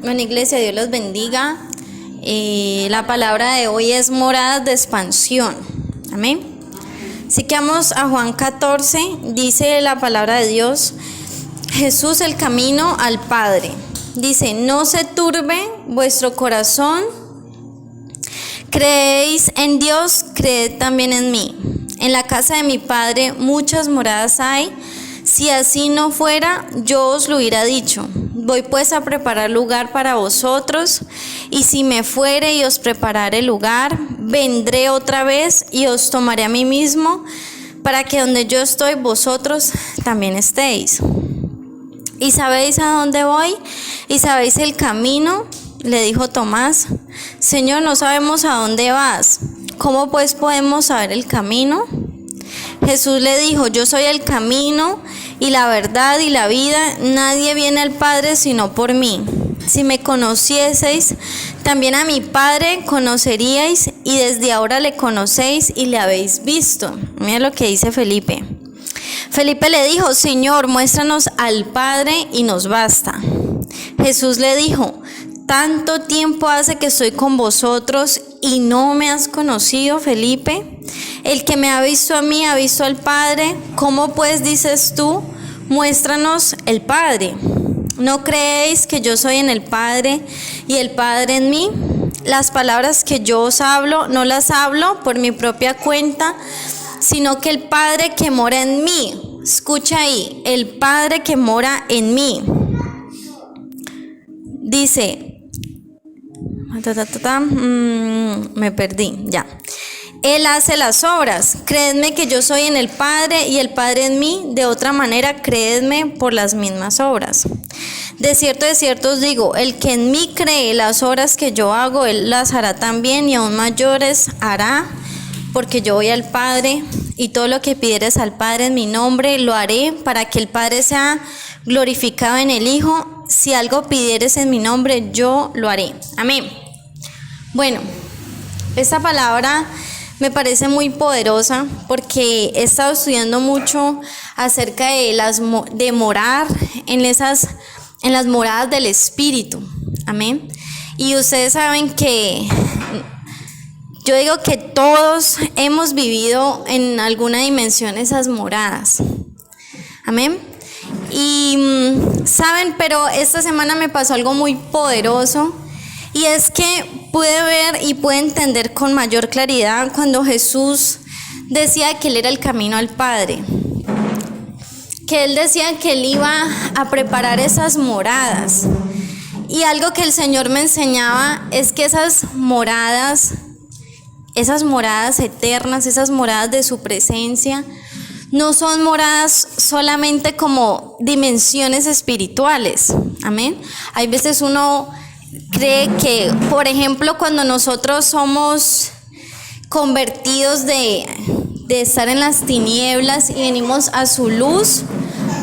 Bueno, iglesia, Dios los bendiga. La palabra de hoy es moradas de expansión. Amén. Así que vamos a Juan 14, dice la palabra de Dios, Jesús el camino al Padre. Dice, no se turbe vuestro corazón, creéis en Dios, creed también en mí. En la casa de mi Padre muchas moradas hay, si así no fuera, yo os lo hubiera dicho. Voy pues a preparar lugar para vosotros, y si me fuere y os preparare lugar, vendré otra vez y os tomaré a mí mismo, para que donde yo estoy, vosotros también estéis. ¿Y sabéis a dónde voy? ¿Y sabéis el camino? Le dijo Tomás. Señor, no sabemos a dónde vas. ¿Cómo pues podemos saber el camino? Jesús le dijo, yo soy el camino y la verdad y la vida, nadie viene al Padre sino por mí. Si me conocieseis, también a mi Padre conoceríais, y desde ahora le conocéis y le habéis visto. Mira lo que dice Felipe. Felipe le dijo, Señor, muéstranos al Padre y nos basta. Jesús le dijo, ¿tanto tiempo hace que estoy con vosotros y no me has conocido, Felipe? El que me ha visto a mí ha visto al Padre. ¿Cómo pues dices tú, muéstranos el Padre? ¿No creéis que yo soy en el Padre y el Padre en mí? Las palabras que yo os hablo, no las hablo por mi propia cuenta, sino que el Padre que mora en mí, escucha ahí, el Padre que mora en mí, dice, me perdí, ya. Él hace las obras. Creedme que yo soy en el Padre y el Padre en mí. De otra manera, creedme por las mismas obras. De cierto os digo, el que en mí cree, las obras que yo hago, él las hará también, y aún mayores hará, porque yo voy al Padre, y todo lo que pidieres al Padre en mi nombre, lo haré, para que el Padre sea glorificado en el Hijo. Si algo pidieres en mi nombre, yo lo haré. Amén. Bueno, esta palabra me parece muy poderosa porque he estado estudiando mucho acerca de morar en las moradas del Espíritu. Amén. Y ustedes saben que yo digo que todos hemos vivido en alguna dimensión esas moradas. Amén. Y saben, pero esta semana me pasó algo muy poderoso. Y es que pude ver y pude entender con mayor claridad cuando Jesús decía que Él era el camino al Padre. Que Él decía que Él iba a preparar esas moradas. Y algo que el Señor me enseñaba es que esas moradas eternas, esas moradas de su presencia, no son moradas solamente como dimensiones espirituales. Amén. Hay veces uno cree que, por ejemplo, cuando nosotros somos convertidos de estar en las tinieblas y venimos a su luz,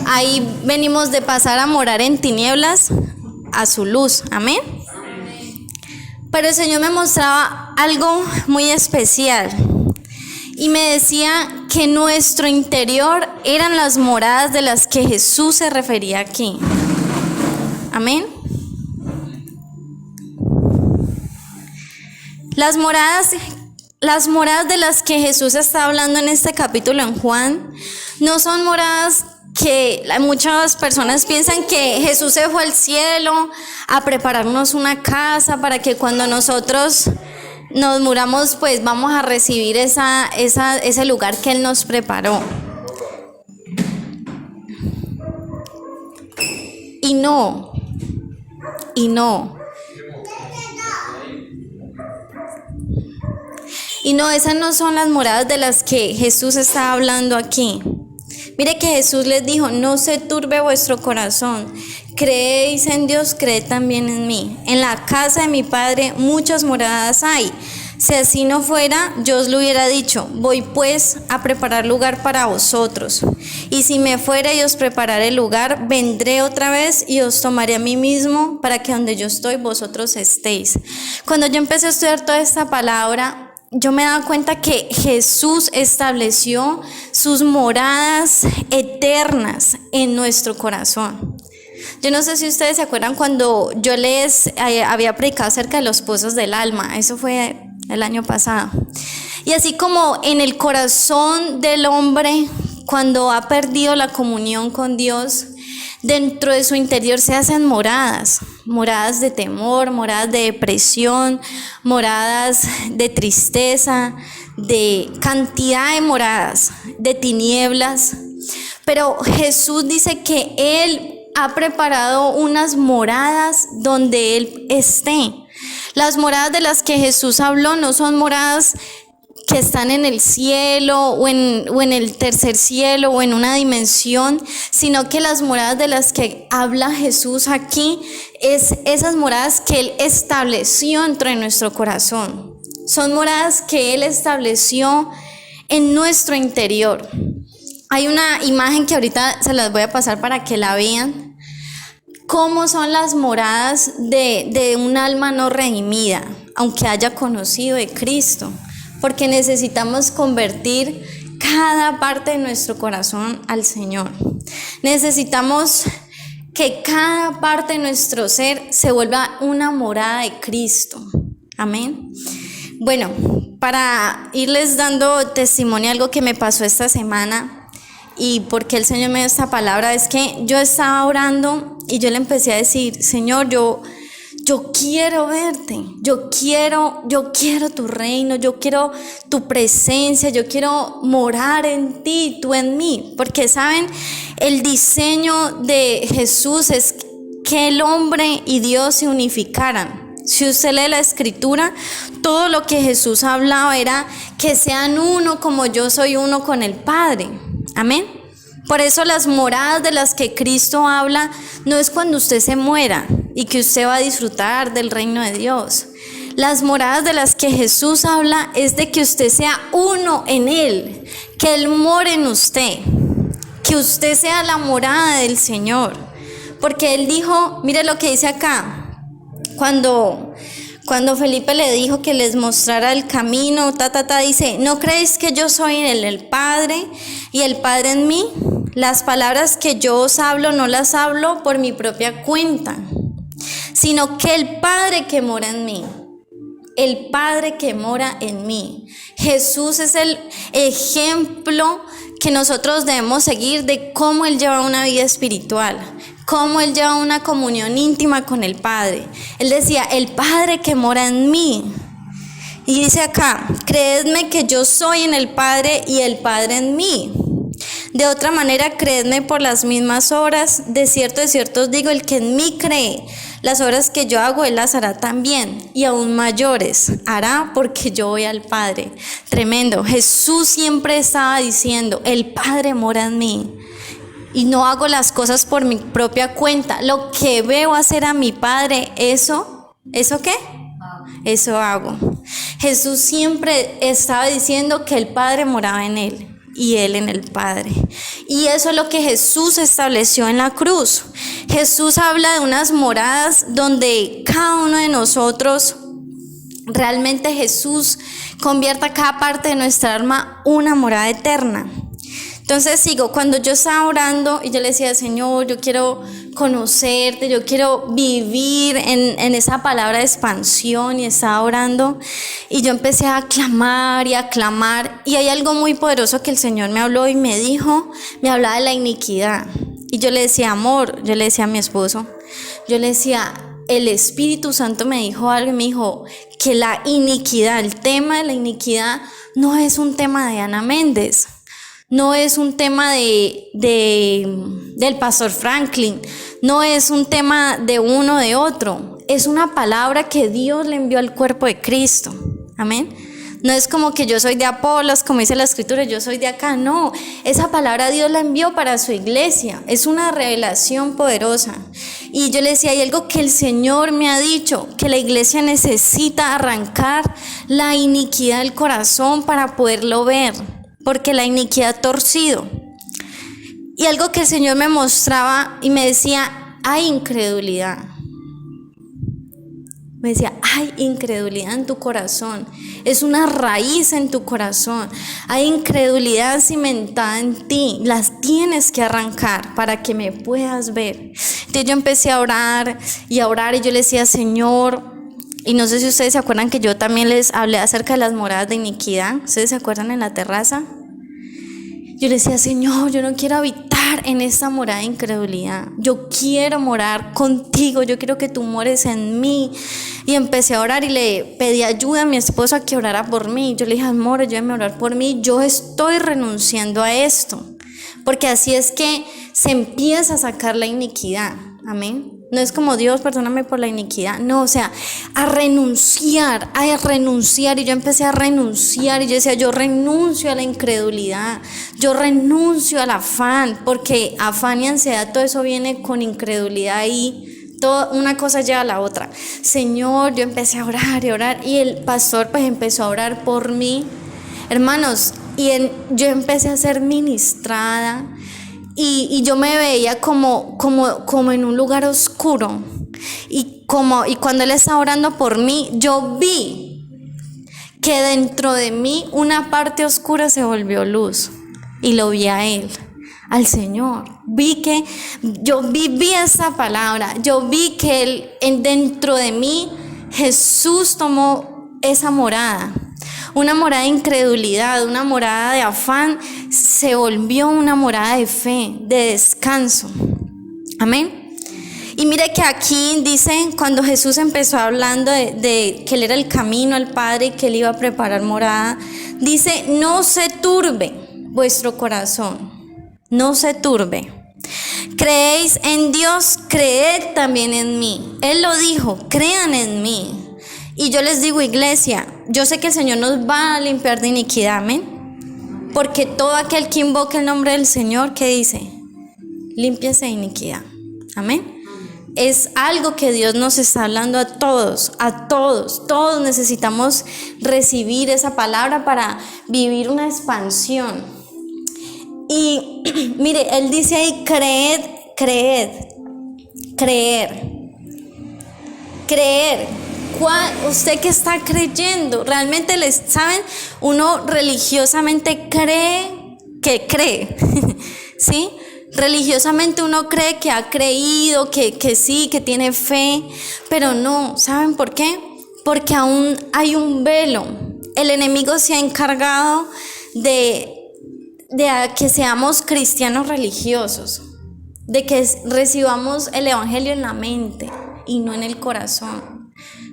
ahí venimos de pasar a morar en tinieblas a su luz. Amén. Pero el Señor me mostraba algo muy especial y me decía que nuestro interior eran las moradas de las que Jesús se refería aquí. Amén. Las moradas de las que Jesús está hablando en este capítulo en Juan no son moradas que muchas personas piensan que Jesús se fue al cielo a prepararnos una casa para que cuando nosotros nos muramos pues vamos a recibir ese lugar que Él nos preparó. Y no. Y no, esas no son las moradas de las que Jesús está hablando aquí. Mire que Jesús les dijo, no se turbe vuestro corazón. Creéis en Dios, creed también en mí. En la casa de mi Padre muchas moradas hay. Si así no fuera, yo os lo hubiera dicho. Voy pues a preparar lugar para vosotros. Y si me fuera y os prepararé el lugar, vendré otra vez y os tomaré a mí mismo, para que donde yo estoy, vosotros estéis. Cuando yo empecé a estudiar toda esta palabra, yo me he dado cuenta que Jesús estableció sus moradas eternas en nuestro corazón. Yo no sé si ustedes se acuerdan cuando yo les había predicado acerca de los pozos del alma. Eso fue el año pasado. Y así como en el corazón del hombre, cuando ha perdido la comunión con Dios, dentro de su interior se hacen moradas de temor, moradas de depresión, moradas de tristeza, de cantidad de moradas, de tinieblas. Pero Jesús dice que Él ha preparado unas moradas donde Él esté. Las moradas de las que Jesús habló no son moradas que están en el cielo o en el tercer cielo o en una dimensión, sino que las moradas de las que habla Jesús aquí es esas moradas que Él estableció dentro de nuestro corazón. Son moradas que Él estableció en nuestro interior. Hay una imagen que ahorita se las voy a pasar para que la vean. Cómo son las moradas de un alma no redimida, aunque haya conocido de Cristo. Porque necesitamos convertir cada parte de nuestro corazón al Señor. Necesitamos que cada parte de nuestro ser se vuelva una morada de Cristo. Amén. Bueno, para irles dando testimonio, algo que me pasó esta semana y porque el Señor me dio esta palabra, es que yo estaba orando y yo le empecé a decir: Señor, yo quiero verte, yo quiero tu reino, yo quiero tu presencia, yo quiero morar en ti, tú en mí. Porque saben, el diseño de Jesús es que el hombre y Dios se unificaran. Si usted lee la escritura, todo lo que Jesús hablaba era que sean uno como yo soy uno con el Padre. Amén. Por eso las moradas de las que Cristo habla no es cuando usted se muera y que usted va a disfrutar del reino de Dios. Las moradas de las que Jesús habla es de que usted sea uno en Él, que Él more en usted, que usted sea la morada del Señor. Porque Él dijo, mire lo que dice acá, cuando Felipe le dijo que les mostrara el camino, dice: ¿no creéis que yo soy en el Padre y el Padre en mí? Las palabras que yo os hablo no las hablo por mi propia cuenta, sino que el Padre que mora en mí, el Padre que mora en mí. Jesús es el ejemplo que nosotros debemos seguir de cómo Él lleva una vida espiritual, cómo Él lleva una comunión íntima con el Padre. Él decía: el Padre que mora en mí. Y dice acá: creedme que yo soy en el Padre y el Padre en mí. De otra manera, creedme por las mismas obras. De cierto os digo, el que en mí cree, las obras que yo hago, Él las hará también, y aún mayores hará, porque yo voy al Padre. Tremendo. Jesús siempre estaba diciendo: el Padre mora en mí. Y no hago las cosas por mi propia cuenta. Lo que veo hacer a mi Padre, ¿eso qué? Eso hago. Jesús siempre estaba diciendo que el Padre moraba en Él y Él en el Padre. Y eso es lo que Jesús estableció en la cruz. Jesús habla de unas moradas donde cada uno de nosotros, realmente Jesús convierta cada parte de nuestra alma una morada eterna. Entonces cuando yo estaba orando y yo le decía: Señor, yo quiero conocerte, yo quiero vivir en esa palabra de expansión, y estaba orando y yo empecé a clamar y hay algo muy poderoso que el Señor me habló y me hablaba de la iniquidad. Y yo le decía: amor, yo le decía a mi esposo, yo le decía: el Espíritu Santo me dijo algo y me dijo que la iniquidad, el tema de la iniquidad no es un tema de Ana Méndez. No es un tema del pastor Franklin, no es un tema de uno o de otro, es una palabra que Dios le envió al cuerpo de Cristo. Amén. No es como que yo soy de Apolos, como dice la escritura, yo soy de acá. No, esa palabra Dios la envió para su iglesia, es una revelación poderosa. Y yo le decía: hay algo que el Señor me ha dicho, que la iglesia necesita arrancar la iniquidad del corazón para poderlo ver, porque la iniquidad ha torcido. Y algo que el Señor me mostraba y me decía: hay incredulidad. Me decía: hay incredulidad en tu corazón, es una raíz en tu corazón, hay incredulidad cimentada en ti, las tienes que arrancar para que me puedas ver. Entonces yo empecé a orar y yo le decía, Señor, y no sé si ustedes se acuerdan que yo también les hablé acerca de las moradas de iniquidad. ¿Ustedes se acuerdan en la terraza? Yo le decía, Señor, yo no quiero habitar en esta morada de incredulidad. Yo quiero morar contigo, yo quiero que tú mores en mí. Y empecé a orar y le pedí ayuda a mi esposo a que orara por mí. Yo le dije, amor, ayúdame a orar por mí. Yo estoy renunciando a esto. Porque así es que se empieza a sacar la iniquidad. Amén. No es como, Dios, perdóname por la iniquidad. No, o sea, a renunciar. Y yo empecé a renunciar. Y yo decía, yo renuncio a la incredulidad. Yo renuncio al afán. Porque afán y ansiedad, todo eso viene con incredulidad y una cosa lleva a la otra. Señor, yo empecé a orar y orar. Y el pastor pues empezó a orar por mí. Hermanos, yo empecé a ser ministrada. Y yo me veía como en un lugar oscuro. Y cuando él estaba orando por mí, yo vi que dentro de mí una parte oscura se volvió luz. Y lo vi a él, al Señor. Yo viví esa palabra. Yo vi que dentro de mí Jesús tomó esa morada. Una morada de incredulidad, una morada de afán, se volvió una morada de fe, de descanso. Amén. Y mire que aquí dice, cuando Jesús empezó hablando de que Él era el camino al Padre y que Él iba a preparar morada, dice, no se turbe vuestro corazón, no se turbe. Creéis en Dios, creed también en mí. Él lo dijo, crean en mí. Y yo les digo, iglesia, yo sé que el Señor nos va a limpiar de iniquidad, amén. Porque todo aquel que invoque el nombre del Señor, ¿qué dice? Límpiese de iniquidad, amén. Es algo que Dios nos está hablando a todos. Todos necesitamos recibir esa palabra para vivir una expansión. Y mire, Él dice ahí, creer. ¿Usted qué está creyendo? Realmente, ¿saben? Uno religiosamente cree que cree, ¿sí? Religiosamente uno cree que ha creído, que sí, que tiene fe, pero no, ¿saben por qué? Porque aún hay un velo. El enemigo se ha encargado de que seamos cristianos religiosos, de que recibamos el evangelio en la mente y no en el corazón.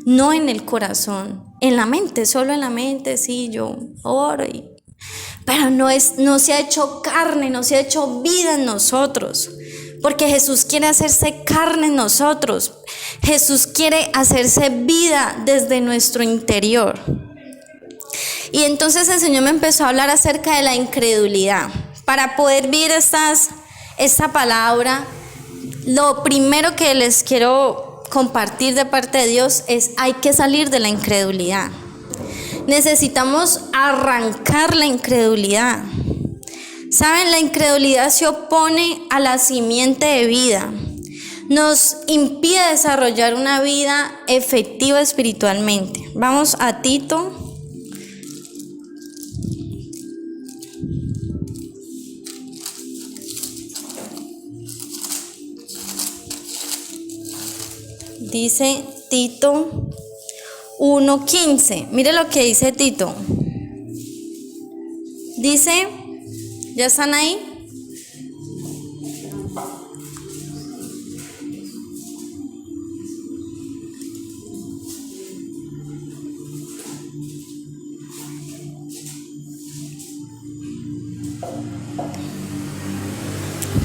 No en el corazón, en la mente, solo en la mente, sí, yo oro, pero no se ha hecho carne, no se ha hecho vida en nosotros, porque Jesús quiere hacerse carne en nosotros. Jesús quiere hacerse vida desde nuestro interior. Y entonces el Señor me empezó a hablar acerca de la incredulidad. Para poder vivir esta palabra, lo primero que les quiero compartir de parte de Dios es: hay que salir de la incredulidad. Necesitamos arrancar la incredulidad. ¿Saben? La incredulidad se opone a la simiente de vida. Nos impide desarrollar una vida efectiva espiritualmente. Vamos a Tito. Dice Tito 1:15. Mire lo que dice Tito. Dice, ¿ya están ahí?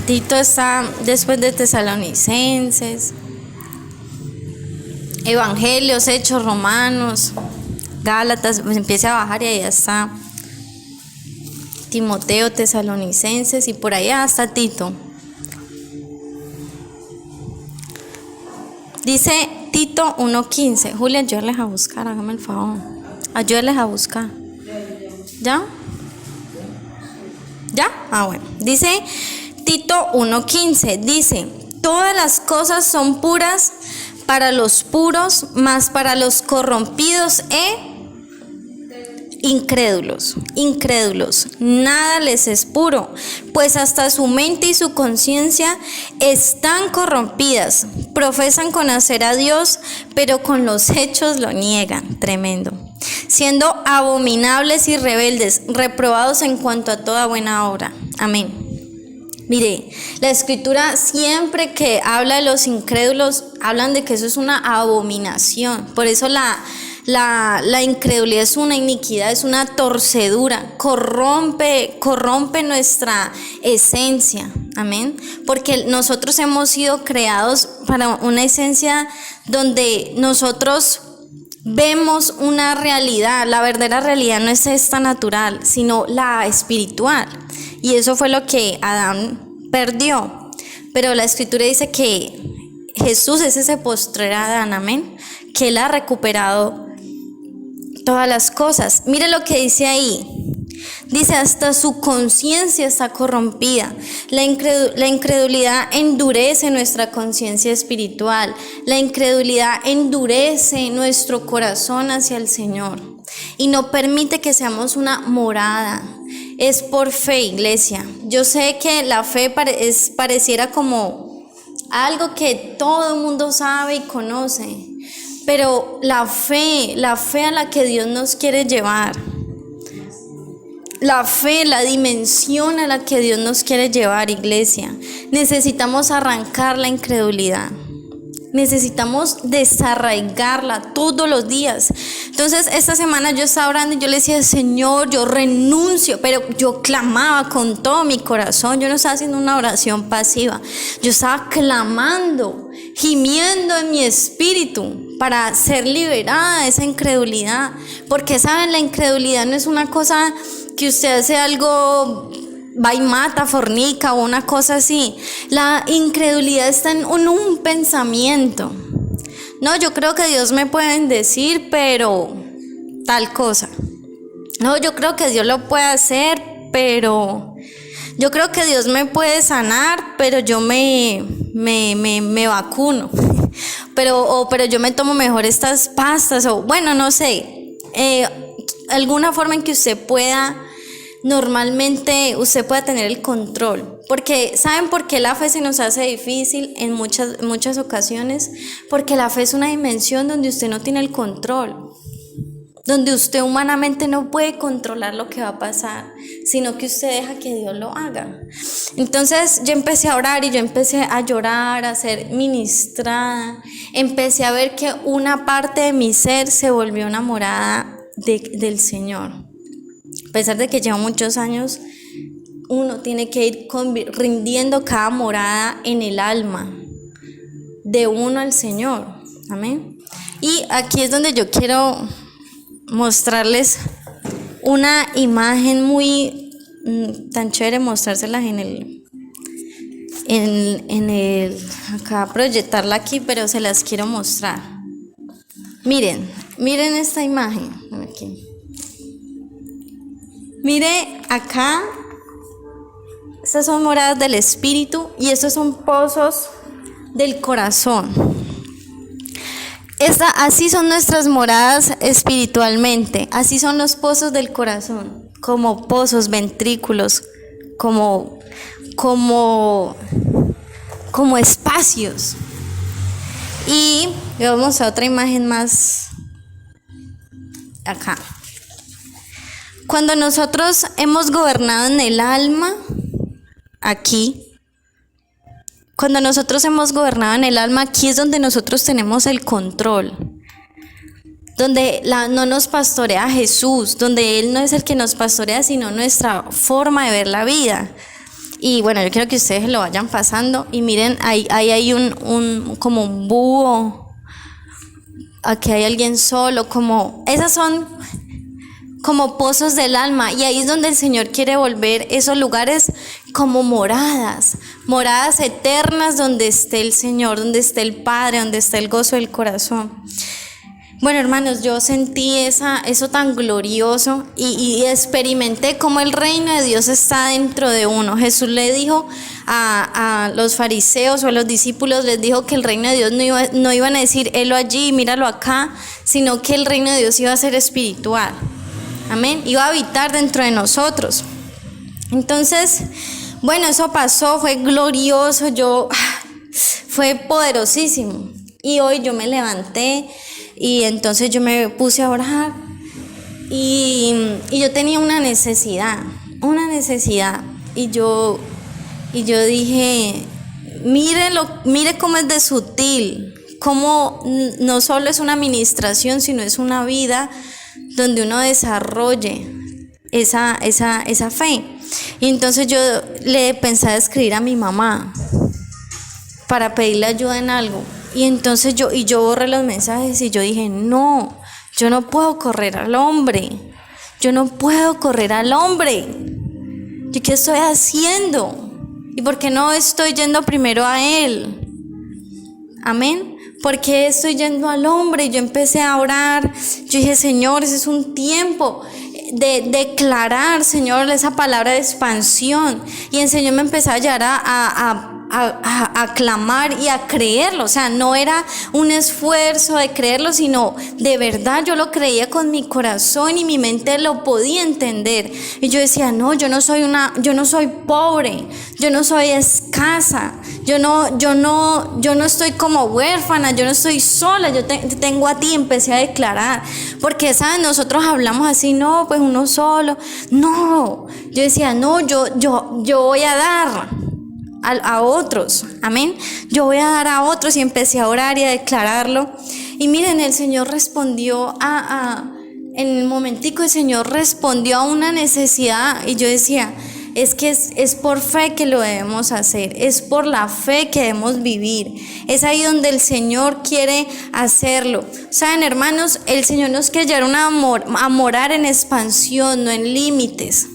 Tito está después de Tesalonicenses, Evangelios, Hechos, Romanos, Gálatas, pues empieza a bajar y allá está Timoteo, Tesalonicenses, y por allá está Tito. Dice Tito 1:15. Julia, ayúdales a buscar, hágame el favor. Ayúdales a buscar. ¿Ya? ¿Ya? Ah, bueno. Dice Tito 1:15. Dice: todas las cosas son puras para los puros, mas para los corrompidos incrédulos, nada les es puro, pues hasta su mente y su conciencia están corrompidas. Profesan conocer a Dios, pero con los hechos lo niegan. Tremendo. Siendo abominables y rebeldes, reprobados en cuanto a toda buena obra. Amén. Mire, la escritura siempre que habla de los incrédulos, hablan de que eso es una abominación. Por eso la incredulidad es una iniquidad, es una torcedura, corrompe nuestra esencia. Amén. Porque nosotros hemos sido creados para una esencia donde nosotros vemos una realidad. La verdadera realidad no es esta natural, sino la espiritual. Y eso fue lo que Adán perdió. Pero la escritura dice que Jesús es ese postrer Adán, amén, que Él ha recuperado todas las cosas. Mire lo que dice ahí. Dice, hasta su conciencia está corrompida. La incredulidad endurece nuestra conciencia espiritual. La incredulidad endurece nuestro corazón hacia el Señor y no permite que seamos una morada. Es por fe, iglesia. Yo sé que la fe pareciera como algo que todo el mundo sabe y conoce, pero la fe a la que Dios nos quiere llevar, la fe, la dimensión a la que Dios nos quiere llevar, iglesia, necesitamos arrancar la incredulidad. Necesitamos desarraigarla todos los días. Entonces esta semana yo estaba orando y yo le decía, Señor, yo renuncio, pero yo clamaba con todo mi corazón. Yo no estaba haciendo una oración pasiva, yo estaba clamando, gimiendo en mi espíritu para ser liberada de esa incredulidad. Porque saben, la incredulidad no es una cosa que usted hace algo, va y mata, fornica o una cosa así. La incredulidad está en un pensamiento. No, yo creo que Dios me puede bendecir, pero tal cosa. No, yo creo que Dios lo puede hacer, pero yo creo que Dios me puede sanar, pero yo me vacuno. Pero yo me tomo mejor estas pastas, o bueno, no sé. Alguna forma en que usted pueda, normalmente usted pueda tener el control. Porque ¿saben por qué la fe se nos hace difícil en muchas ocasiones? Porque la fe es una dimensión donde usted no tiene el control, donde usted humanamente no puede controlar lo que va a pasar, sino que usted deja que Dios lo haga. Entonces yo empecé a orar y yo empecé a llorar, a ser ministrada. Empecé a ver que una parte de mi ser se volvió enamorada del Señor. A pesar de que llevo muchos años, uno tiene que ir rindiendo cada morada en el alma de uno al Señor. Amén. Y aquí es donde yo quiero mostrarles una imagen muy tan chévere, mostrárselas acá, proyectarla aquí, pero se las quiero mostrar. Miren esta imagen aquí. Mire acá, estas son moradas del espíritu y estos son pozos del corazón. Así son nuestras moradas espiritualmente, así son los pozos del corazón, como pozos, ventrículos, como espacios. Y vamos a otra imagen más acá. Cuando nosotros hemos gobernado en el alma, aquí, cuando nosotros hemos gobernado en el alma, aquí es donde nosotros tenemos el control, donde no nos pastorea Jesús, donde Él no es el que nos pastorea, sino nuestra forma de ver la vida. Y bueno, yo quiero que ustedes lo vayan pasando y miren, ahí hay como un búho, aquí hay alguien solo, esas son como pozos del alma, y ahí es donde el Señor quiere volver esos lugares como moradas eternas, donde esté el Señor, donde esté el Padre, donde esté el gozo del corazón. Bueno, hermanos, yo sentí eso tan glorioso y experimenté cómo el reino de Dios está dentro de uno. Jesús le dijo a los fariseos o a los discípulos, les dijo que el reino de Dios no iban a decir, helo allí, míralo acá, sino que el reino de Dios iba a ser espiritual. Amén. Iba a habitar dentro de nosotros. Entonces, bueno, eso pasó, fue glorioso, fue poderosísimo. Y hoy yo me levanté y entonces yo me puse a orar y yo tenía una necesidad. Y yo dije, mire cómo es de sutil, cómo no solo es una administración, sino es una vida donde uno desarrolle esa fe. Y entonces yo le pensé a escribir a mi mamá para pedirle ayuda en algo. Y entonces yo borré los mensajes y yo dije, no, yo no puedo correr al hombre. ¿Yo qué estoy haciendo? ¿Y por qué no estoy yendo primero a él? Amén. ¿Por qué estoy yendo al hombre? Yo empecé a orar. Yo dije, Señor, ese es un tiempo de declarar, Señor, esa palabra de expansión. Y el Señor me empezó a llevar a clamar y a creerlo. O sea, no era un esfuerzo de creerlo, sino de verdad yo lo creía con mi corazón y mi mente lo podía entender. Y yo decía, no, yo no soy pobre, yo no soy escasa, yo no estoy como huérfana, yo no estoy sola, yo tengo a ti. Empecé a declarar, porque ¿saben? Nosotros hablamos así, no, pues uno solo. No, yo decía, no, yo voy a dar a otros, amén. Yo voy a dar a otros, y empecé a orar y a declararlo. Y miren, el Señor respondió en el momentico, el Señor respondió a una necesidad. Y yo decía, es que es por fe que lo debemos hacer, es por la fe que debemos vivir. Es ahí donde el Señor quiere hacerlo. Saben, hermanos, el Señor nos quiere llevar a morar en expansión, no en límites.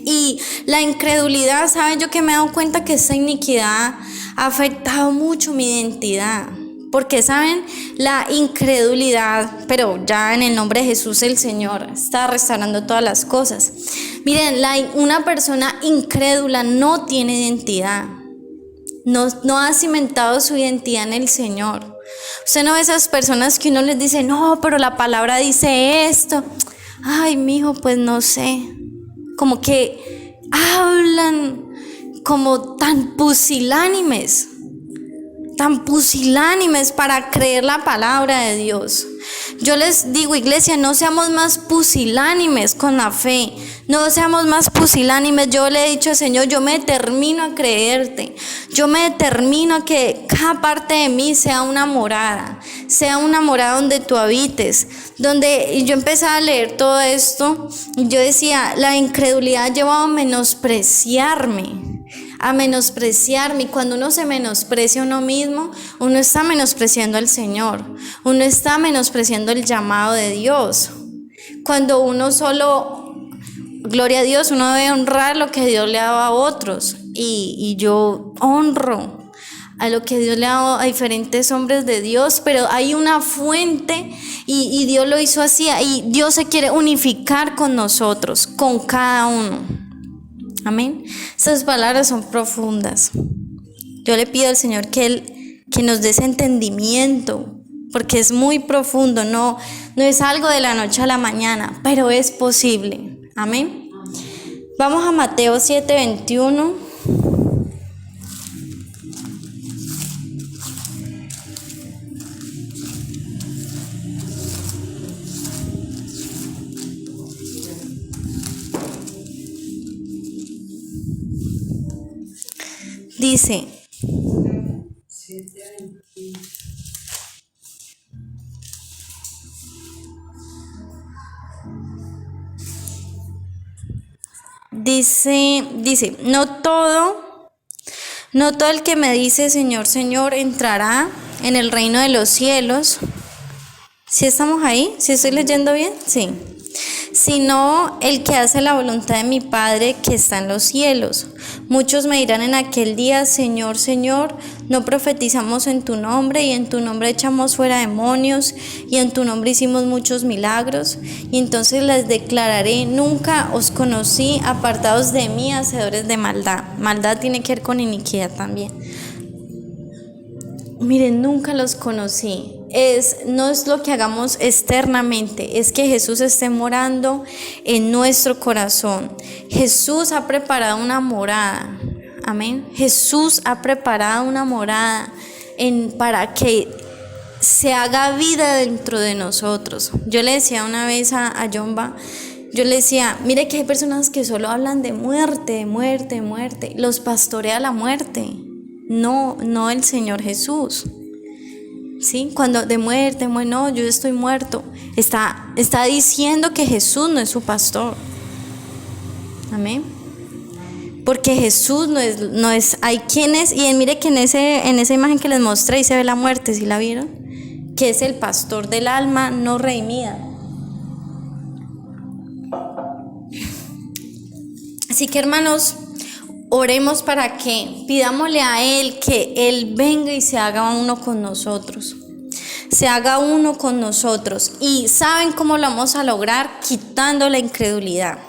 Y la incredulidad, ¿saben? Yo que me he dado cuenta que esa iniquidad ha afectado mucho mi identidad. Porque, ¿saben? La incredulidad, pero ya en el nombre de Jesús el Señor está restaurando todas las cosas. Miren, una persona incrédula no tiene identidad. No ha cimentado su identidad en el Señor. Usted no ve esas personas que uno les dice, no, pero la palabra dice esto. Ay, mijo, pues no sé. Como que hablan como tan pusilánimes para creer la palabra de Dios. Yo les digo, iglesia, no seamos más pusilánimes con la fe, no seamos más pusilánimes. Yo le he dicho al Señor, yo me determino a creerte, yo me determino a que cada parte de mí sea una morada donde tú habites, y yo empecé a leer todo esto, y yo decía, la incredulidad ha llevado a menospreciarme. Y cuando uno se menosprecia a uno mismo, uno está menospreciando al Señor, uno está menospreciando el llamado de Dios. Cuando uno solo, gloria a Dios, uno debe honrar lo que Dios le ha dado a otros, y yo honro a lo que Dios le ha dado a diferentes hombres de Dios, pero hay una fuente y Dios lo hizo así, y Dios se quiere unificar con nosotros, con cada uno. Amén. Estas palabras son profundas. Yo le pido al Señor que nos dé ese entendimiento, porque es muy profundo, no es algo de la noche a la mañana, pero es posible. Amén. Vamos a Mateo 7:21. Dice, no todo el que me dice Señor, Señor entrará en el reino de los cielos. ¿Sí estamos ahí? ¿Sí estoy leyendo bien? Sí. Sino el que hace la voluntad de mi Padre que está en los cielos. Muchos me dirán en aquel día, Señor, Señor, no profetizamos en tu nombre, y en tu nombre echamos fuera demonios, y en tu nombre hicimos muchos milagros. Y entonces les declararé, nunca os conocí, apartados de mí, hacedores de maldad. Maldad tiene que ver con iniquidad también. Miren, nunca los conocí. no es lo que hagamos externamente, es que Jesús esté morando en nuestro corazón. Jesús ha preparado una morada, amén. Jesús ha preparado una morada para que se haga vida dentro de nosotros. Yo le decía una vez a Jomba, yo le decía, mire que hay personas que solo hablan de muerte, de muerte, de muerte. Los pastorea la muerte, no el Señor Jesús. ¿Sí? Cuando de muerte, no, yo estoy muerto. Está diciendo que Jesús no es su pastor. Amén. Porque Jesús no es, hay quienes, y mire que en esa imagen que les mostré y se ve la muerte, ¿sí la vieron? Que es el pastor del alma no redimida. Así que, hermanos, oremos para que pidámosle a Él que Él venga y se haga uno con nosotros. Se haga uno con nosotros. ¿Y saben cómo lo vamos a lograr? Quitando la incredulidad.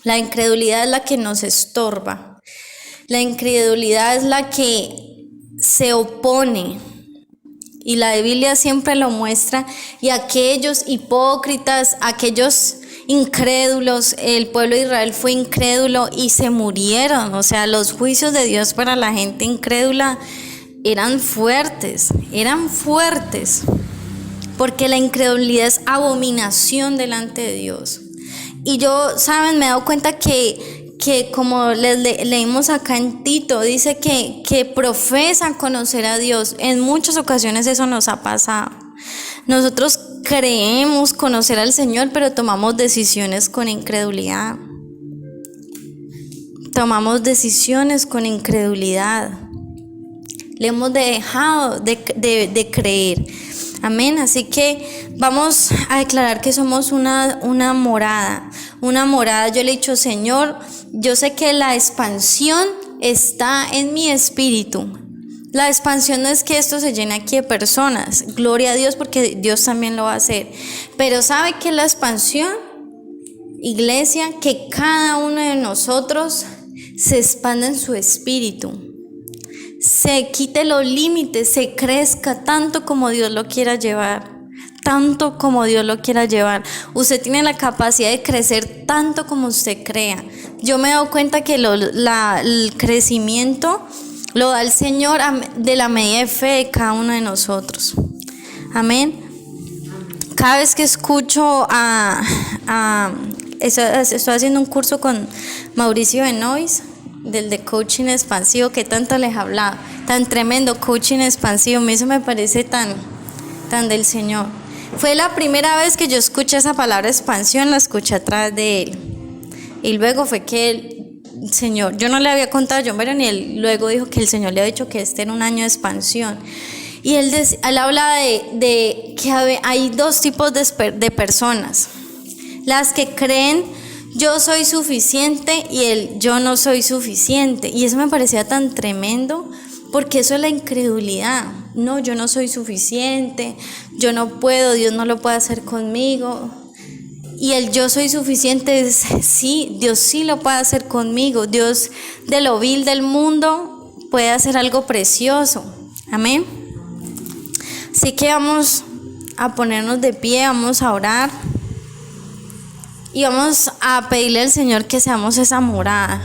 La incredulidad es la que nos estorba. La incredulidad es la que se opone. Y la Biblia siempre lo muestra. Y aquellos hipócritas, aquellos incrédulos, el pueblo de Israel fue incrédulo y se murieron. O sea, los juicios de Dios para la gente incrédula eran fuertes, porque la incredulidad es abominación delante de Dios. Y yo, saben, me he dado cuenta que como leímos acá en Tito, dice que profesan conocer a Dios. En muchas ocasiones eso nos ha pasado. Nosotros creemos conocer al Señor, pero tomamos decisiones con incredulidad. Tomamos decisiones con incredulidad. Le hemos dejado de creer. Amén. Así que vamos a declarar que somos una morada. Una morada. Yo le he dicho, Señor, yo sé que la expansión está en mi espíritu. La expansión no es que esto se llene aquí de personas, gloria a Dios, porque Dios también lo va a hacer. Pero ¿sabe qué es la expansión? Iglesia, que cada uno de nosotros se expanda en su espíritu, se quite los límites, se crezca tanto como Dios lo quiera llevar. Tanto como Dios lo quiera llevar. Usted tiene la capacidad de crecer tanto como usted crea. Yo me he dado cuenta que el crecimiento lo da el Señor de la medida de fe de cada uno de nosotros. Amén. Cada vez que escucho estoy haciendo un curso con Mauricio Benoist, del de coaching expansivo, que tanto les hablaba, tan tremendo coaching expansivo. Eso me parece tan del Señor. Fue la primera vez que yo escuché esa palabra expansión, la escuché atrás de él. Y luego fue que el Señor, yo no le había contado a John Byron, y él luego dijo que el Señor le había dicho que este era un año de expansión. Y él habla de que hay dos tipos de personas. Las que creen yo soy suficiente y el yo no soy suficiente. Y eso me parecía tan tremendo, porque eso es la incredulidad. No, yo no soy suficiente, yo no puedo, Dios no lo puede hacer conmigo. Y el yo soy suficiente es, sí, Dios sí lo puede hacer conmigo. Dios de lo vil del mundo puede hacer algo precioso. Amén. Así que vamos a ponernos de pie, vamos a orar. Y vamos a pedirle al Señor que seamos esa morada.